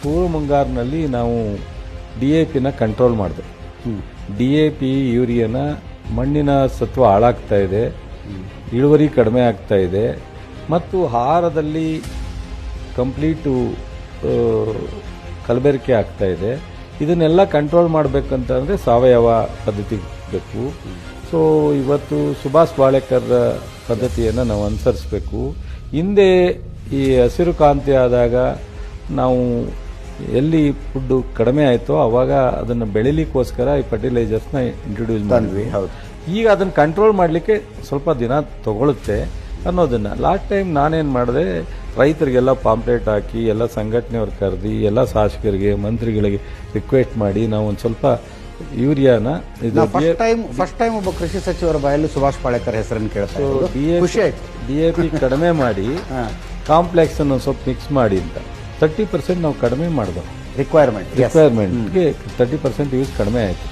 ಪೂರ್ವ ಮುಂಗಾರಿನಲ್ಲಿ ನಾವು DAPನ ಕಂಟ್ರೋಲ್ ಮಾಡಿದೆ. DAP ಯೂರಿಯಾನ ಮಣ್ಣಿನ ಸತ್ವ ಹಾಳಾಗ್ತಾ ಇದೆ, ಇಳುವರಿ ಕಡಿಮೆ ಆಗ್ತಾ ಇದೆ ಮತ್ತು ಆಹಾರದಲ್ಲಿ ಕಂಪ್ಲೀಟು ಕಲಬೆರಕೆ ಆಗ್ತಾ ಇದೆ. ಇದನ್ನೆಲ್ಲ ಕಂಟ್ರೋಲ್ ಮಾಡಬೇಕಂತಂದರೆ ಸಾವಯವ ಪದ್ಧತಿ ಬೇಕು. ಸೊ ಇವತ್ತು ಸುಭಾಷ್ ಪಾಳೇಕರ್ ಪದ್ಧತಿಯನ್ನು ನಾವು ಅನುಸರಿಸಬೇಕು. ಹಿಂದೆ ಈ ಹಸಿರು ಕ್ರಾಂತಿ ಆದಾಗ ನಾವು ಎಲ್ಲಿ ಫುಡ್ಡು ಕಡಿಮೆ ಆಯಿತೋ ಅವಾಗ ಅದನ್ನು ಬೆಳಿಲಿಕ್ಕೋಸ್ಕರ ಈ ಫರ್ಟಿಲೈಸರ್ಸ್ನ ಇಂಟ್ರೊಡ್ಯೂಸ್ ಮಾಡಿದ್ವಿ. ಈಗ ಅದನ್ನು ಕಂಟ್ರೋಲ್ ಮಾಡಲಿಕ್ಕೆ ಸ್ವಲ್ಪ ದಿನ ತಗೊಳುತ್ತೆ ಅನ್ನೋದನ್ನು. ಲಾಸ್ಟ್ ಟೈಮ್ ನಾನೇನು ಮಾಡಿದೆ, ರೈತರಿಗೆಲ್ಲ ಪಾಂಪ್ಲೆಟ್ ಹಾಕಿ ಎಲ್ಲ ಸಂಘಟನೆಯವ್ರು ಕರೆದಿ ಎಲ್ಲ ಶಾಸಕರಿಗೆ ಮಂತ್ರಿಗಳಿಗೆ ರಿಕ್ವೆಸ್ಟ್ ಮಾಡಿ ನಾವು ಒಂದು ಸ್ವಲ್ಪ ಯೂರಿಯಾನ ಫಸ್ಟ್ ಟೈಮ್ ಒಬ್ಬ ಕೃಷಿ ಸಚಿವರ ಬಾಯಲ್ಲಿ ಸುಭಾಷ್ ಪಾಳೇಕರ್ ಹೆಸರನ್ನು ಕೇಳ್ತಾರೆ. DAP ಕಡಿಮೆ ಮಾಡಿ ಕಾಂಪ್ಲೆಕ್ಸ್ ಅನ್ನು ಸ್ವಲ್ಪ ಮಿಕ್ಸ್ ಮಾಡಿ ಅಂತ 30% ನಾವು ಕಡಿಮೆ ಮಾಡಿದೆವು. ರಿಕ್ವೈರ್ಮೆಂಟ್ಗೆ 30% ಯೂಸ್ ಕಡಿಮೆ ಆಯಿತು.